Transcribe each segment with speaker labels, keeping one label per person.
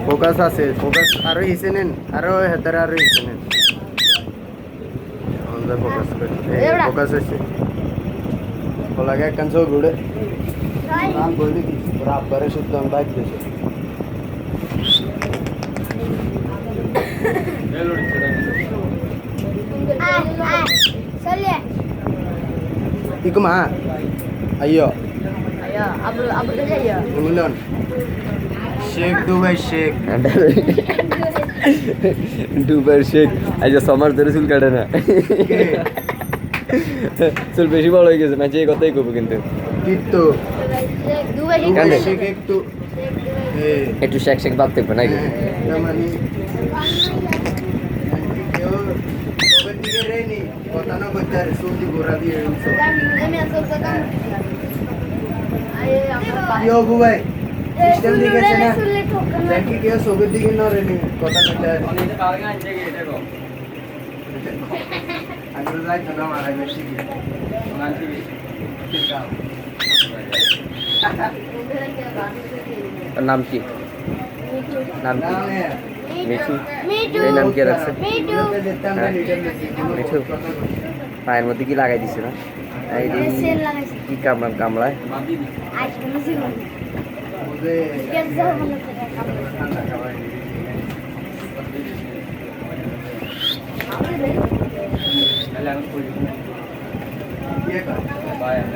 Speaker 1: Focus আছে focus আরো হিসে নেন আরো হেতারে আরো হিসে নেন আমরা ফোকাস করি ফোকাস হচ্ছে ওলাগে একখান চোখ উড়ে নাম বলি কি তোরা আব্বারে শুদ্ধ আমি বাইক দিয়েছে Iku mah. Ayo.
Speaker 2: Ayo, abu saja ya.
Speaker 1: Ulun. Shake Dubai shake.
Speaker 3: Dubai shake. Aja samar ধরে চুল কাটে না। চুল বেশি বড় হয়ে গেছে ম্যাচে এই কথাই কইব কিন্তু।
Speaker 1: কিন্তু
Speaker 2: Dubai
Speaker 1: shake একটু
Speaker 3: একটু শেক শেক ভাব দেখবে নাকি?
Speaker 1: মানে কথা না কইতে আর সৌদি গোরা দিয়ে ইয়ো বুবাই সিস্টেম দিকে আছে না দেখি কেউ সবের দিকে না রে নি কথা কইতে আর আগে যাই তো না মারা বেশি কি
Speaker 3: নাম কি? নাম কি? মিঠু। এই নাম কি রাখছে? মিঠু। পায়ের মধ্যে কি লাগাই দিছে না? এই কি কামড়ায়?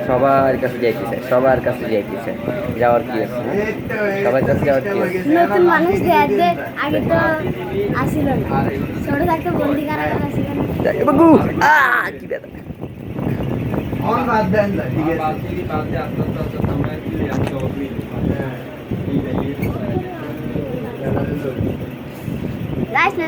Speaker 3: সবার কাছে যাইতেছে সবার কাছে যাইতেছে যাওয়ার কি আছে সবার কাছে যাওয়ার কি আছে
Speaker 2: নতুন মানুষ দেখতে আগে তো আসিল না ছোট থাকতে বন্দি কারাগার আসিল না
Speaker 3: বাবু কি ব্যথা
Speaker 1: और बात देन ठीक है
Speaker 2: लाइस ना